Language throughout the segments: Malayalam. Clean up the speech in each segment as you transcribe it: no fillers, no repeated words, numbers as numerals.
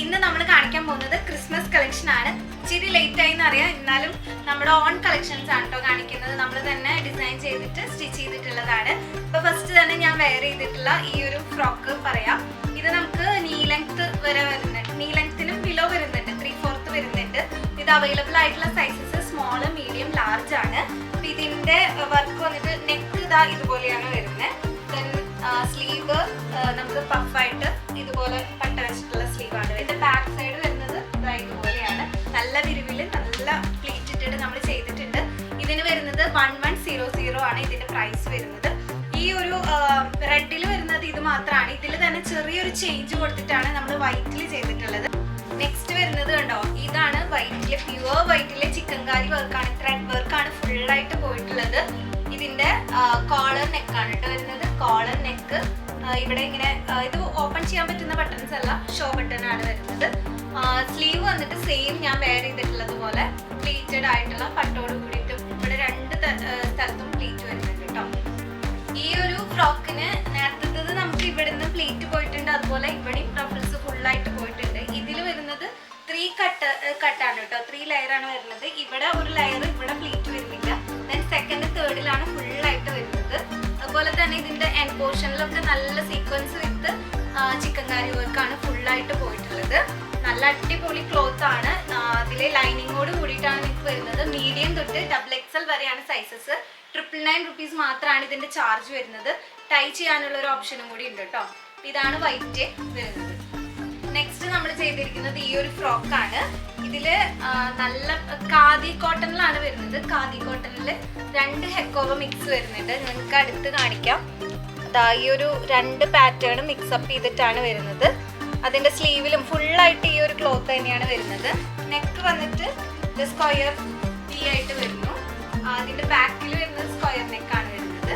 ഇന്ന് നമ്മൾ കാണിക്കാൻ പോകുന്നത് ക്രിസ്മസ് കളക്ഷൻ ആണ്. ഇച്ചിരി ലേറ്റ് ആയി എന്നറിയാം, എന്നാലും നമ്മുടെ ഓൺ കളക്ഷൻസ് ആണ് കേട്ടോ കാണിക്കുന്നത്. നമ്മൾ തന്നെ ഡിസൈൻ ചെയ്തിട്ട് സ്റ്റിച്ച് ചെയ്തിട്ടുള്ളതാണ്. ഇപ്പൊ ഫസ്റ്റ് തന്നെ ഞാൻ വെയർ ചെയ്തിട്ടുള്ള ഈ ഒരു ഫ്രോക്ക് പറയാം. ഇത് നമുക്ക് നീ ലെങ്ത് വരെ വരുന്നുണ്ട്, നീ ലെങ്ത്തിനും ബിലോ വരുന്നുണ്ട്, 3/4 വരുന്നുണ്ട്. ഇത് അവൈലബിൾ ആയിട്ടുള്ള സൈസസ് സ്മോൾ, മീഡിയം, ലാർജ് ആണ്. ഇതിന്റെ വർക്ക് വന്നിട്ട് നെക്ക് ഇതാ ഇതുപോലെയാണ് വരുന്നത്. ദെൻ സ്ലീവ് നമുക്ക് പഫായിട്ട് ഇതുപോലെ പട്ട വെച്ചിട്ടുള്ള സ്ലീവ് ആണ്. ഇതിന്റെ ബാക്ക് സൈഡ് വരുന്നത് ഇതാ ഇതുപോലെയാണ്. നല്ല വിരിവില് നല്ല പ്ലീറ്റ് ഇട്ടിട്ട് നമ്മൾ ചെയ്തിട്ടുണ്ട്. ഇതിന് വരുന്നത് 1100 ആണ് ഇതിന്റെ പ്രൈസ് വരുന്നത്. ഈ ഒരു റെഡിൽ വരുന്നത് ഇത് മാത്രമാണ്. ഇതിൽ തന്നെ ചെറിയൊരു ചേഞ്ച് കൊടുത്തിട്ടാണ് നമ്മൾ വൈറ്റിൽ ചെയ്തിട്ടുള്ളത്. നെക്സ്റ്റ് വരുന്നത് കണ്ടോ, ഇതാണ് വൈറ്റില്, പ്യുവർ വൈറ്റിലെ ചിക്കൻകാരി വർക്കാണ്, ത്രെഡ് വർക്കാണ് ഫുള്ളായിട്ട് പോയിട്ടുള്ളത്. ഇതിന്റെ കോളർ നെക്കാണ് കേട്ടോ വരുന്നത്. കോളർ നെക്ക് ഇവിടെ ഇങ്ങനെ, ഇത് ഓപ്പൺ ചെയ്യാൻ പറ്റുന്ന ബട്ടൺസ് അല്ല, ഷോ ബട്ടൺ ആണ് വരുന്നത്. സ്ലീവ് വന്നിട്ട് സെയിം ഞാൻ വെയർ ചെയ്തിട്ടുള്ളത് പോലെ പ്ലീറ്റഡ് ആയിട്ടുള്ള പട്ടോട് കൂടിയിട്ടും ഇവിടെ രണ്ട് സ്ഥലത്തും പ്ലീറ്റ് വരുന്നുണ്ട് കേട്ടോ. ഈ ഒരു ഫ്രോക്കിന് നേരത്തത് നമുക്ക് ഇവിടുന്ന് പ്ലീറ്റ് പോയിട്ടുണ്ട്, അതുപോലെ ഇവിടെയും റഫിൾസ് ഫുള്ളായിട്ട് പോയിട്ടുണ്ട്. ഇതിൽ വരുന്നത് 3 കട്ടാണ് കേട്ടോ, 3 ലെയർ ആണ് വരുന്നത്. ഇവിടെ ഒരു ലെയർ, ഇവിടെ പ്ലീറ്റ് വരുന്നില്ല. ദെൻ സെക്കൻഡ് തേർഡിലാണ് ഫുള്ളായിട്ട് വരുന്നത്. അതുപോലെ തന്നെ ഇതിന്റെ എൻഡ് പോർഷനിലൊക്കെ നല്ല സീക്വൻസ് വിത്ത് ചിക്കൻകാരി വർക്കാണ് ഫുള്ളായിട്ട് പോയിട്ടുള്ളത്. നല്ല അടിപൊളി ക്ലോത്ത് ആണ്. അതിലെ ലൈനിങ്ങോട് കൂടിയിട്ടാണ് നിങ്ങൾക്ക് വരുന്നത്. മീഡിയം തൊട്ട് XXL വരെയാണ് സൈസസ്. 999 റുപ്പീസ് മാത്രമാണ് ഇതിന്റെ ചാർജ് വരുന്നത്. ടൈ ചെയ്യാനുള്ള ഒരു ഓപ്ഷനും കൂടി ഉണ്ട് കേട്ടോ. ഇതാണ് വൈറ്റ് വരുന്നത്. നെക്സ്റ്റ് നമ്മൾ ചെയ്തിരിക്കുന്നത് ഈ ഒരു ഫ്രോക്കാണ്. ഇതില് നല്ല ഖാദി കോട്ടണിലാണ് വരുന്നത്. ഖാദി കോട്ടണിൽ 2 ഹെക്കോവ മിക്സ് വരുന്നുണ്ട്. നിങ്ങൾക്ക് അടുത്ത് കാണിക്കാം. അതാ ഈ ഒരു 2 പാറ്റേൺ മിക്സപ്പ് ചെയ്തിട്ടാണ് വരുന്നത്. അതിന്റെ സ്ലീവിലും ഫുള്ളായിട്ട് ഈ ഒരു ക്ലോത്ത് തന്നെയാണ് വരുന്നത്. നെക്ക് വന്നിട്ട് സ്ക്വയർ ടീ ആയിട്ട് വരുന്നു. അതിന്റെ ബാക്കിൽ വരുന്നത് സ്ക്വയർ നെക്കാണ് വരുന്നത്.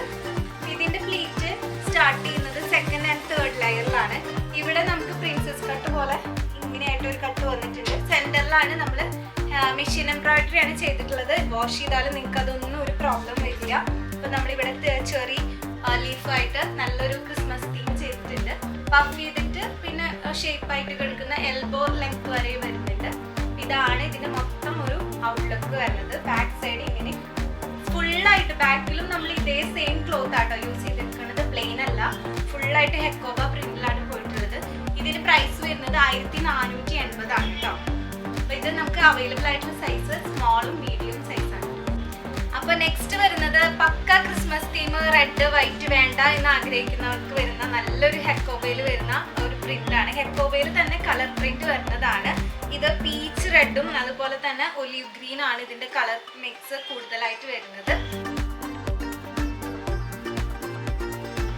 ഇതിന്റെ പ്ലീറ്റ് സ്റ്റാർട്ട് ചെയ്യുന്നത് സെക്കൻഡ് ആൻഡ് തേർഡ് ലെയറിലാണ്. ഇവിടെ നമുക്ക് പ്രിൻസസ് കട്ട് പോലെ ഇങ്ങനെയായിട്ട് ഒരു കട്ട് വന്നിട്ടുണ്ട്. സെന്ററിലാണ് നമ്മൾ മെഷീൻ എംബ്രോയിഡറി ആണ് ചെയ്തിട്ടുള്ളത്. വാഷ് ചെയ്താലും നിങ്ങൾക്ക് അതൊന്നും ഒരു പ്രോബ്ലം വരില്ല. അപ്പൊ നമ്മളിവിടെ ചെറി ലീഫായിട്ട് നല്ലൊരു ക്രിസ്മസ് തീം ചെയ്തിട്ടുണ്ട്. പഫ് ചെയ്തിട്ട് പിന്നെ ഷേപ്പായിട്ട് കിടക്കുന്ന എൽബോ ലെങ്ത് വരെ വരുന്നുണ്ട്. ഇതാണ് ഇതിന്റെ മൊത്തം ഒരു ഔട്ട്ലുക്ക് വരുന്നത്. ബാക്ക് സൈഡ് ഇങ്ങനെ ഫുള്ളായിട്ട്, ബാക്കിലും നമ്മൾ ഇതേ സെയിം ക്ലോത്ത് ആട്ടോ യൂസ് ചെയ്തിരിക്കുന്നത്, പ്ലെയിൻ അല്ല. ഫുള്ളായിട്ട് ഹെക്കോബ പ്രിന്റിലാണ് പോയിട്ടുള്ളത്. ഇതിന് പ്രൈസ് വരുന്നത് 1480 ആണ് കേട്ടോ. അപ്പൊ ഇത് നമുക്ക് അവൈലബിൾ ആയിട്ടുള്ള സൈസ് സ്മോളും മീഡിയം സൈസ് ആണ്. അപ്പൊ നെക്സ്റ്റ് വരുന്നത് പക്ക ക്രിസ്മസ് തീം, റെഡ് വൈറ്റ് വേണ്ട എന്ന് ആഗ്രഹിക്കുന്നവർക്ക് വരുന്ന നല്ലൊരു ഹെക്കോബയിൽ വരുന്ന ഒരു പ്രിന്റ് ആണ്. ഹെക്കോബയിൽ തന്നെ കളർ പ്രിന്റ് വരുന്നതാണ്. ഇത് പീച്ച് റെഡും അതുപോലെ തന്നെ ഒലിവ് ഗ്രീൻ ആണ് ഇതിന്റെ കളർ മിക്സ് കൂടുതലായിട്ട് വരുന്നത്.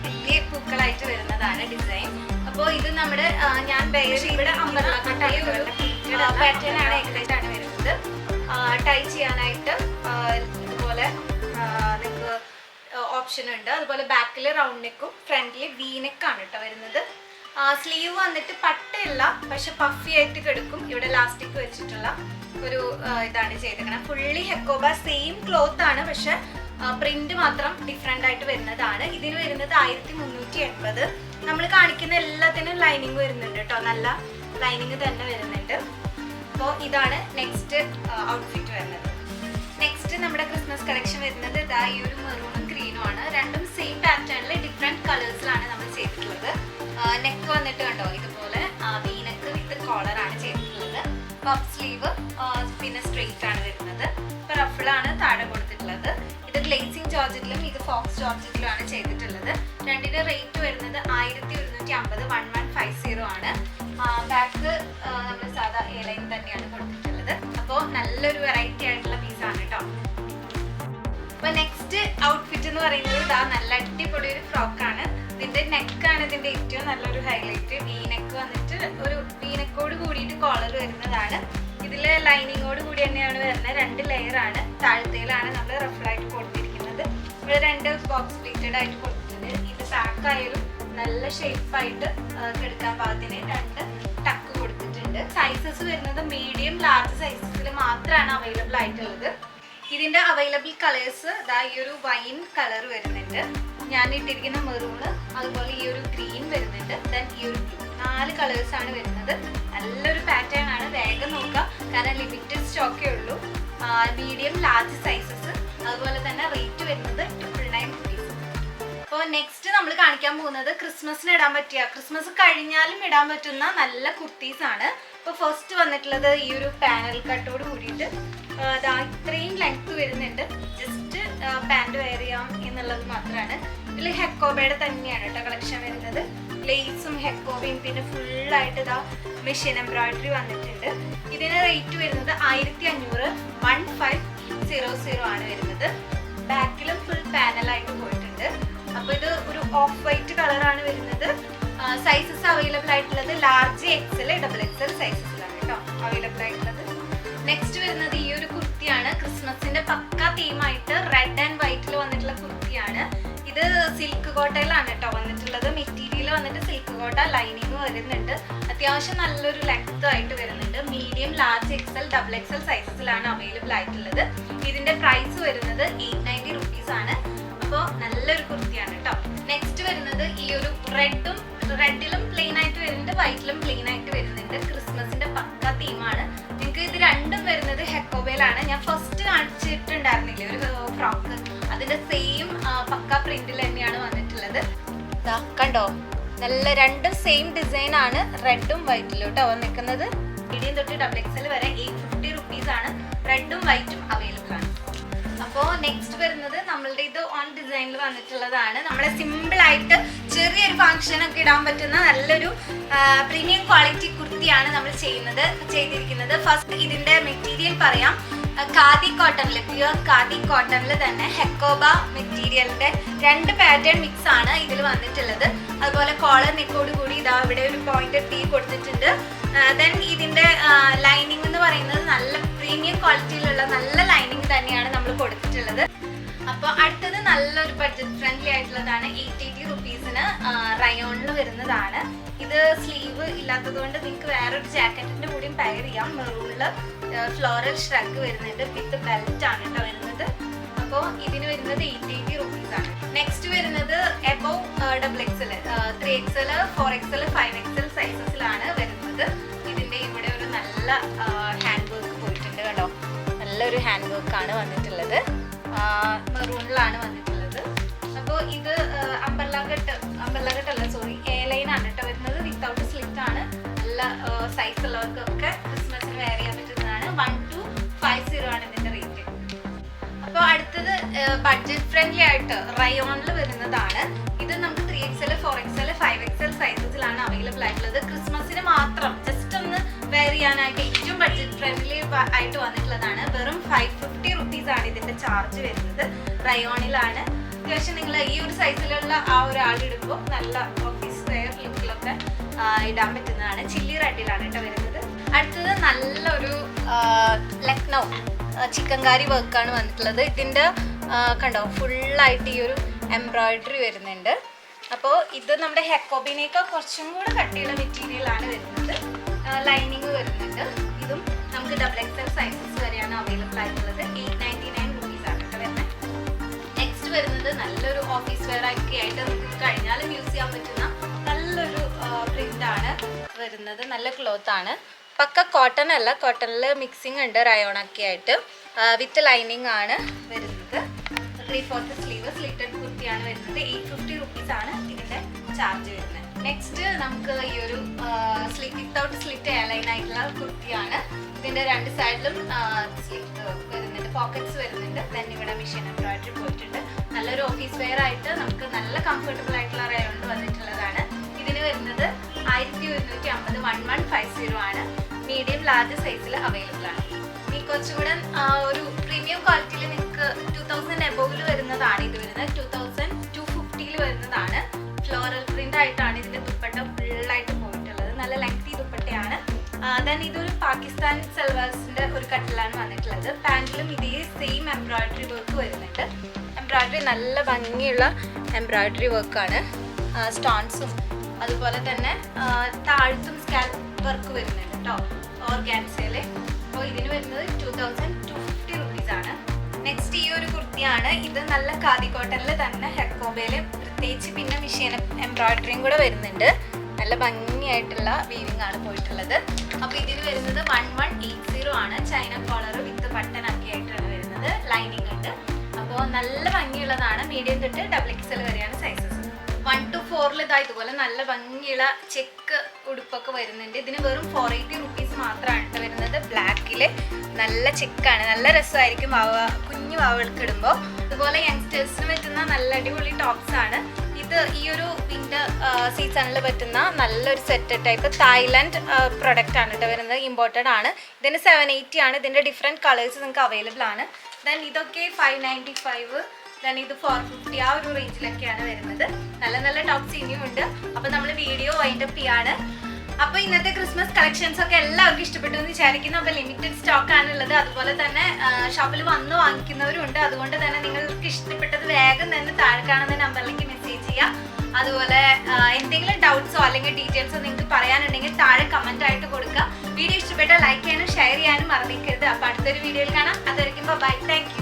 വലിയ പൂക്കളായിട്ട് വരുന്നതാണ് ഡിസൈൻ. അപ്പോൾ ഇത് നമ്മുടെ ഞാൻ ഇവിടെ അമ്പർല കട്ടായ ഒരു പാറ്റേൺ ആണ്, ഏകദേശമാണ് വരുന്നത്. ടൈ ചെയ്യാനായിട്ട് ഇതുപോലെ നിങ്ങൾക്ക് ഓപ്ഷൻ ഉണ്ട്. അതുപോലെ ബാക്കിൽ റൗണ്ട് നെക്കും ഫ്രണ്ടിൽ വി നെക്കാണ് കേട്ടോ വരുന്നത്. സ്ലീവ് വന്നിട്ട് പട്ടയല്ല, പക്ഷെ പഫി ആയിട്ട് കിടക്കും. ഇവിടെ ലാസ്റ്റിക് വെച്ചിട്ടുള്ള ഒരു ഇതാണ് ചെയ്തേക്കുന്നത്. ഫുള്ളി ഹെക്കോബ സെയിം ക്ലോത്ത് ആണ്, പക്ഷെ പ്രിന്റ് മാത്രം ഡിഫറെന്റ് ആയിട്ട് വരുന്നതാണ്. ഇതിന് വരുന്നത് 1380. നമ്മൾ കാണിക്കുന്ന എല്ലാത്തിനും ലൈനിങ് വരുന്നുണ്ട് കേട്ടോ, നല്ല ലൈനിങ് തന്നെ വരുന്നുണ്ട്. അപ്പോൾ ഇതാണ് നെക്സ്റ്റ് ഔട്ട്ഫിറ്റ് വരുന്നത്. നെക്സ്റ്റ് നമ്മുടെ ക്രിസ്മസ് കളക്ഷൻ വരുന്നത് ഇതാ ഈ ഒരു മെറൂണും ഗ്രീനും ആണ്. രണ്ടും സെയിം പാറ്റേണിൽ ഡിഫറെന്റ് കളേഴ്സിലാണ് നമ്മൾ ചെയ്തിട്ടുള്ളത്. നെക്ക് വന്നിട്ട് കണ്ടോ ഇതുപോലെ വി നെക്ക് വിത്ത് കോളർ ആണ് ചെയ്തിട്ടുള്ളത്. പഫ് സ്ലീവ് പിന്നെ സ്ട്രെയിറ്റ് ആണ് വരുന്നത്. ഇപ്പൊ റഫിളാണ് താഴെ കൊടുത്തിട്ടുള്ളത്. ഇത് ഗ്ലേസിംഗ് ജോർജറ്റിലും ഇത് ഫോക്സ് ജോർജറ്റിലും ആണ് ചെയ്തിട്ടുള്ളത്. രണ്ടിന്റെ റേറ്റ് വരുന്നത് 1150, 1150 ആണ്. ബാക്ക് നമ്മൾ സാധാ എ ലൈൻ തന്നെയാണ് കൊടുത്തിട്ടുള്ളത്. അപ്പോൾ നല്ലൊരു വെറൈറ്റി ആയിട്ടുള്ള പീസാണ് കേട്ടോ. അപ്പൊ നെക്സ്റ്റ് ഔട്ട്ഫിറ്റ് എന്ന് പറയുന്നത് ഇതാ നല്ല അടിപൊളി ഒരു ഫ്രോക്കാണ്. ഇതിന്റെ നെക്കാണ് ഇതിന്റെ ഏറ്റവും നല്ലൊരു ഹൈലൈറ്റ്. വി നെക്ക് വന്നിട്ട് ഒരു വി നെക്കോട് കൂടിയിട്ട് കോളർ വരുന്നതാണ്. ഇതില് ലൈനിങ്ങോട് കൂടി തന്നെയാണ് വരുന്നത്. 2 ലെയർ ആണ്. താഴത്തേലാണ് നമ്മൾ റഫിളായിട്ട് കൊടുത്തിരിക്കുന്നത്. ഇവിടെ 2 ബോക്സ് പ്ലീറ്റഡ് ആയിട്ട് കൊടുത്തിട്ടുണ്ട്. ഇത് ബാക്ക് ആയാലും നല്ല ഷേപ്പായിട്ട് കിടക്കാൻ പാകത്തിന് 2 ടക്ക് കൊടുത്തിട്ടുണ്ട്. സൈസസ് വരുന്നത് മീഡിയം ലാർജ് സൈസസിൽ മാത്രമാണ് അവൈലബിൾ ആയിട്ടുള്ളത്. ഇതിന്റെ അവൈലബിൾ കളേഴ്സ് ഇതാ ഈ ഒരു വൈൻ കളർ വരുന്നുണ്ട്, ഞാൻ ഇട്ടിരിക്കുന്ന മെറൂണ്, അതുപോലെ ഈ ഒരു ഗ്രീൻ വരുന്നുണ്ട്, ദെൻ ഈ ഒരു ബ്ലൂ. 4 കളേഴ്സ് ആണ് വരുന്നത്. നല്ലൊരു പാറ്റേൺ ആണ്, വേഗം നോക്കുക കാരണം ലിമിറ്റഡ് സ്റ്റോക്കേ ഉള്ളൂ. മീഡിയം ലാർജ് സൈസസ്, അതുപോലെ തന്നെ റേറ്റ് വരുന്നത് 999 rupees. അപ്പോൾ നെക്സ്റ്റ് നമ്മൾ കാണിക്കാൻ പോകുന്നത് ക്രിസ്മസിന് ഇടാൻ പറ്റിയ, ക്രിസ്മസ് കഴിഞ്ഞാലും ഇടാൻ പറ്റുന്ന നല്ല കുർത്തീസ് ആണ്. ഇപ്പോൾ ഫസ്റ്റ് വന്നിട്ടുള്ളത് ഈ ഒരു പാനൽ കട്ടോട് കൂടിയിട്ട് ഇത്രയും ലെങ്ത് വരുന്നുണ്ട്. ജസ്റ്റ് പാൻറ് വെയർ ചെയ്യാം എന്നുള്ളത് മാത്രമാണ്. ഇതിൽ ഹെക്കോബയുടെ തന്നെയാണ് കേട്ടോ കളക്ഷൻ വരുന്നത്. ലേസും ഹെക്കോബയും പിന്നെ ഫുള്ളായിട്ട് ഇതാ മെഷീൻ എംബ്രോയിഡറി വന്നിട്ടുണ്ട്. ഇതിന് റേറ്റ് വരുന്നത് 1500, 1500 ആണ് വരുന്നത്. ബാക്കിലും ഫുൾ പാനലായിട്ട് പോയിട്ടുണ്ട്. അപ്പോൾ ഇത് ഒരു ഓഫ് വൈറ്റ് കളറാണ് വരുന്നത്. സൈസസ് അവൈലബിൾ ആയിട്ടുള്ളത് ലാർജ് എക്സൽ, XXL സൈസസിലാണ് കേട്ടോ അവൈലബിൾ ആയിട്ടുള്ളത്. നെക്സ്റ്റ് വരുന്നത് ഈ ഒരു കുർത്തിയാണ്. ക്രിസ്മസിന്റെ പക്ക തീമായിട്ട് റെഡ് ആൻഡ് വൈറ്റിൽ വന്നിട്ടുള്ള കുർത്തിയാണ്. ഇത് സിൽക്ക് കോട്ടയിലാണ് കേട്ടോ വന്നിട്ടുള്ളത്. മെറ്റീരിയൽ വന്നിട്ട് സിൽക്ക് കോട്ട, ലൈനിങ് വരുന്നുണ്ട്. അത്യാവശ്യം നല്ലൊരു ലെങ്ത് ആയിട്ട് വരുന്നുണ്ട്. മീഡിയം, ലാർജ് എക്സൽ, XXL സൈസസിലാണ് അവൈലബിൾ ആയിട്ടുള്ളത്. ഇതിന്റെ പ്രൈസ് വരുന്നത് 890 rupees ആണ്. അപ്പോൾ നല്ലൊരു കുർത്തിയാണ് കേട്ടോ. നെക്സ്റ്റ് വരുന്നത് ഈ ഒരു റെഡിലും പ്ലെയിൻ ആയിട്ട് വരുന്നുണ്ട്, വൈറ്റിലും പ്ലെയിൻ ആയിട്ട് വരുന്നുണ്ട്. ക്രിസ്മസിന്റെ പക്ക തീമാണ്. നിങ്ങൾക്ക് ഇത് രണ്ടും വരുന്നത് ഹെക്കോബയിലാണ്. ഞാൻ ഫസ്റ്റ് കാണിച്ചിട്ടുണ്ടായിരുന്നില്ലേ ഒരു ഫ്രോക്ക്, അതിന്റെ സെയിം പക്ക പ്രിന്റിൽ തന്നെയാണ് വന്നിട്ടുള്ളത്. കണ്ടോ, നല്ല രണ്ടും സെയിം ഡിസൈൻ ആണ്, റെഡും വൈറ്റിലും കേട്ടോ വന്നിരിക്കുന്നത്. മീഡിയം തൊട്ട് XXL വരെ 850 rupees ആണ്. റെഡും വൈറ്റും അവൈലബിൾ ആണ്. അപ്പോൾ നെക്സ്റ്റ് വരുന്നത് നമ്മളുടെ ഇത് ഓൺ ഡിസൈനിൽ വന്നിട്ടുള്ളതാണ്. നമ്മുടെ സിമ്പിൾ ആയിട്ട് ചെറിയൊരു ഫംഗ്ഷനൊക്കെ ഇടാൻ പറ്റുന്ന നല്ലൊരു പ്രീമിയം ക്വാളിറ്റി കുർത്തിയാണ് നമ്മൾ ചെയ്തിരിക്കുന്നത്. ഫസ്റ്റ് ഇതിന്റെ മെറ്റീരിയൽ പറയാം. ഖാദി കോട്ടണിൽ, പ്യുവർ ഖാദി കോട്ടണിൽ തന്നെ ഹെക്കോബ മെറ്റീരിയലിന്റെ 2 പാറ്റേൺ മിക്സ് ആണ് ഇതിൽ വന്നിട്ടുള്ളത്. അതുപോലെ കോളർ നെക്കോട് കൂടി ഇതാ ഇവിടെ ഒരു പോയിന്റഡ് പീ കൊടുത്തിട്ടുണ്ട്. ദെൻ ഇതിന്റെ ലൈനിങ് എന്ന് പറയുന്നത് നല്ല പ്രീമിയം ക്വാളിറ്റിയിലുള്ള നല്ല ലൈനിങ് തന്നെയാണ് നമ്മൾ കൊടുത്തിട്ടുള്ളത്. അപ്പോൾ അടുത്തത് നല്ലൊരു ബഡ്ജറ്റ് ഫ്രണ്ട്ലി ആയിട്ടുള്ളതാണ്. 880 rupeesന് റയോണിൽ വരുന്നതാണ്. ഇത് സ്ലീവ് ഇല്ലാത്തത് കൊണ്ട് നിങ്ങൾക്ക് വേറൊരു ജാക്കറ്റിന്റെ കൂടിയും പെയർ ചെയ്യാം. മെറൂണിൽ ഫ്ലോറൽ ഷ്രഗ് വരുന്നുണ്ട്, വിത്ത് ബെൽറ്റ് ആണ് കേട്ടോ വരുന്നത്. അപ്പോൾ ഇതിന് വരുന്നത് 880 rupees ആണ്. നെക്സ്റ്റ് വരുന്നത് above XXL, 3XL, 4XL, 5XL സൈസസിലാണ് വരുന്നത്. ഇതിന്റെ ഇവിടെ ഒരു നല്ല ഹാൻഡ് വർക്ക് പോയിട്ടുണ്ട് കേട്ടോ. നല്ലൊരു ഹാൻഡ് വർക്ക് ആണ് വന്നിട്ടുള്ളത്. മെറൂണിലാണ് വന്നിട്ടുള്ളത്. അപ്പോൾ ഇത് അമ്പർല കട്ടല്ല, സോറി, എ ലൈൻ ആണ് കേട്ടോ വരുന്നത്. വിത്തൗട്ട് സ്ലിറ്റ് ആണ്. നല്ല സൈസ് ഉള്ളവർക്കൊക്കെ ക്രിസ്മസിന് വെയർ ചെയ്യാൻ പറ്റുന്നതാണ്. 1250 ആണ് ഇതിന്റെ റേറ്റ്. അപ്പോൾ അടുത്തത് ബഡ്ജറ്റ് ഫ്രണ്ട്ലി ആയിട്ട് റയോണിൽ വരുന്നതാണ്. ഇത് നമുക്ക് 3XL, 4XL, 5XL സൈസസിലാണ് അവൈലബിൾ ആയിട്ടുള്ളത്. ക്രിസ്മസിന് മാത്രം ജസ്റ്റ് ഒന്ന് വെയർ ചെയ്യാനായിട്ട് ഏറ്റവും ബഡ്ജറ്റ് ഫ്രണ്ട്ലി ആയിട്ട് വന്നിട്ടുള്ളതാണ്. വെറും 550 rupees ആണ് ഇതിന്റെ ചാർജ് വരുന്നത്. റയോണിലാണ്. അത്യാവശ്യം നിങ്ങൾ ഈ ഒരു സൈസിലുള്ള ആ ഒരാളിടുമ്പോൾ നല്ല ഓഫീസ് വെയർ ലുക്കിലൊക്കെ ഇടാൻ പറ്റുന്നതാണ്. ചില്ലി റെഡിലാണ് കേട്ടോ വരുന്നത്. അടുത്തത് നല്ലൊരു ലക്നൗ ചിക്കൻകാരി വർക്കാണ് വന്നിട്ടുള്ളത്. ഇതിൻ്റെ കണ്ടോ ഫുള്ളായിട്ട് ഈ ഒരു എംബ്രോയിഡറി വരുന്നുണ്ട്. അപ്പോൾ ഇത് നമ്മുടെ ഹെക്കോബിനേക്കാൾ കുറച്ചും കൂടെ കട്ടിയുള്ള മെറ്റീരിയലാണ് വരുന്നത്. ലൈനിങ് വരുന്നുണ്ട്. ഇതും നമുക്ക് XXL സൈസസ് വരെയാണ് അവൈലബിൾ ആയിട്ടുള്ളത്. 899 rupees ആണ് കേട്ടോ വരുന്നത്. നെക്സ്റ്റ് വരുന്നത് നല്ലൊരു ഓഫീസ് വെയർ ഒക്കെ ആയിട്ട് നമുക്ക് കഴിഞ്ഞാലും യൂസ് ചെയ്യാൻ പറ്റുന്ന നല്ലൊരു പ്രിന്റ് ആണ് വരുന്നത്. നല്ല ക്ലോത്ത് ആണ്. പക്ക കോട്ടൺ അല്ല, കോട്ടണിൽ മിക്സിംഗ് ഉണ്ട് റയോണൊക്കെ ആയിട്ട്. വിത്ത് ലൈനിങ് ആണ് വരുന്നത്. 3/4 സ്ലീവ് സ്ലിറ്റഡ് കുർത്തിയാണ് വരുന്നത്. 850 rupees ആണ് ഇതിന്റെ ചാർജ് വരുന്നത്. നെക്സ്റ്റ് നമുക്ക് ഈ ഒരു വിത്തൗട്ട് സ്ലിറ്റ് എയർലൈൻ ആയിട്ടുള്ള കുർത്തിയാണ്. ഇതിന്റെ 2 സൈഡിലും സ്ലിറ്റ് വരുന്നുണ്ട്, പോക്കറ്റ്സ് വരുന്നുണ്ട്. ദെൻ ഇവിടെ മെഷീൻ എംബ്രോയിഡറി പോയിട്ടുണ്ട്. നല്ലൊരു ഓഫീസ് വെയർ ആയിട്ട് നമുക്ക് നല്ല കംഫർട്ടബിൾ ആയിട്ടുള്ള റയോണിൽ വന്നിട്ടുള്ളതാണ്. ഇതിന് വരുന്നത് 1150, 1150 ആണ്. മീഡിയം ലാർജ് സൈസിൽ അവൈലബിൾ ആണ്. ഈ കുറച്ചുകൂടെ ഒരു പ്രീമിയം ക്വാളിറ്റിയിൽ നിങ്ങൾക്ക് 2000 എബോവിൽ വരുന്നതാണ് ഇത് വരുന്നത്. 2250 വരുന്നതാണ്. ഫ്ലോറൽ പ്രിന്റ് ആയിട്ടാണ് ഇതിന്റെ ദുപ്പട്ട ഫുള്ളായിട്ട് പോയിട്ടുള്ളത്. നല്ല ലെങ്തി ദുപ്പട്ടയാണ്. ദെൻ ഇതൊരു പാകിസ്ഥാൻ സൽവാർസിന്റെ ഒരു കട്ടിലാണ് വന്നിട്ടുള്ളത്. പാൻറ്റിലും ഇതേ സെയിം എംബ്രോയിഡറി വർക്ക് വരുന്നുണ്ട്. എംബ്രോയിഡറി നല്ല ഭംഗിയുള്ള എംബ്രോയിഡറി വർക്കാണ്. സ്റ്റോൺസും അതുപോലെ തന്നെ താഴത്തും സ്കാൽപ്പ് വർക്ക് വരുന്നുണ്ട് കേട്ടോ ഓർഗാൻസയില്. അപ്പോൾ ഇതിന് വരുന്നത് 2250 rupees ആണ്. ഒരു കുർത്തിയാണ്. ഇത് നല്ല ഖാദി കോട്ടണിൽ തന്നെ ഹെക്കോബയിൽ പ്രത്യേകിച്ച് പിന്നെ മെഷീൻ എംബ്രോയിഡറിയും കൂടെ വരുന്നുണ്ട്. നല്ല ഭംഗിയായിട്ടുള്ള വീവിംഗ് ആണ് പോയിട്ടുള്ളത്. അപ്പോൾ ഇതിന് വരുന്നത് 1180 ആണ്. ചൈന കോളർ വിത്ത് ബട്ടൺ ഒക്കെ ആയിട്ടാണ് വരുന്നത്. ലൈനിങ് ഉണ്ട്. അപ്പോൾ നല്ല ഭംഗിയുള്ളതാണ്. മീഡിയം തൊട്ട് XXL വരെയാണ് സൈസസ്. 1 to 4 ഇതാ ഇതുപോലെ നല്ല ഭംഗിയുള്ള ചെക്ക് ഉടുപ്പൊക്കെ വരുന്നുണ്ട്. ഇതിന് വെറും 480 റുപ്പീസ് മാത്രമാണ് വരുന്നത്. ബ്ലാക്കിൽ നല്ല ചെക്കാണ്. നല്ല രസമായിരിക്കും കുഞ്ഞു വാവകൾക്ക് ഇടുമ്പോൾ. അതുപോലെ യങ്സ്റ്റേഴ്സിന് പറ്റുന്ന നല്ല അടിപൊളി ടോപ്സ് ആണ് ഇത്. ഈ ഒരു വിന്റർ സീസണിൽ പറ്റുന്ന നല്ലൊരു സെറ്റ് ടൈപ്പ് തായ്ലൻഡ് പ്രൊഡക്റ്റ് ആണ് കേട്ടോ വരുന്നത്. ഇമ്പോർട്ടഡ് ആണ്. ഇതിന് 780 ആണ്. ഇതിൻ്റെ ഡിഫറെൻറ്റ് കളേഴ്സ് നിങ്ങൾക്ക് അവൈലബിൾ ആണ്. ദെൻ ഇതൊക്കെ 595, ദെൻ ഇത് 450 ആ ഒരു റേഞ്ചിലൊക്കെയാണ് വരുന്നത്. നല്ല നല്ല ടോപ്സ് ഇനിയും ഉണ്ട്. അപ്പോൾ നമ്മൾ വീഡിയോ വൈൻഡപ്പ് ചെയ്യാണ്. അപ്പോൾ ഇന്നത്തെ ക്രിസ്മസ് കളക്ഷൻസ് ഒക്കെ എല്ലാവർക്കും ഇഷ്ടപ്പെട്ടു എന്ന് വിചാരിക്കുന്നു. അപ്പോൾ ലിമിറ്റഡ് സ്റ്റോക്ക് ആണുള്ളത്. അതുപോലെ തന്നെ ഷോപ്പിൽ വന്ന് വാങ്ങിക്കുന്നവരും ഉണ്ട്. അതുകൊണ്ട് തന്നെ നിങ്ങൾക്ക് ഇഷ്ടപ്പെട്ടത് വേഗം തന്നെ താഴെ കാണുന്ന നമ്പറിലേക്ക് മെസ്സേജ് ചെയ്യാം. അതുപോലെ എന്തെങ്കിലും ഡൗട്ട്സോ അല്ലെങ്കിൽ ഡീറ്റെയിൽസോ നിങ്ങൾക്ക് പറയാനുണ്ടെങ്കിൽ താഴെ കമന്റ് ആയിട്ട് കൊടുക്കുക. വീഡിയോ ഇഷ്ടപ്പെട്ടാൽ ലൈക്ക് ചെയ്യാനും ഷെയർ ചെയ്യാനും മറന്നിരിക്കരുത്. അപ്പോൾ അടുത്തൊരു വീഡിയോയിൽ കാണാം. അതുവരെയ്ക്കും ബൈ. Thank you.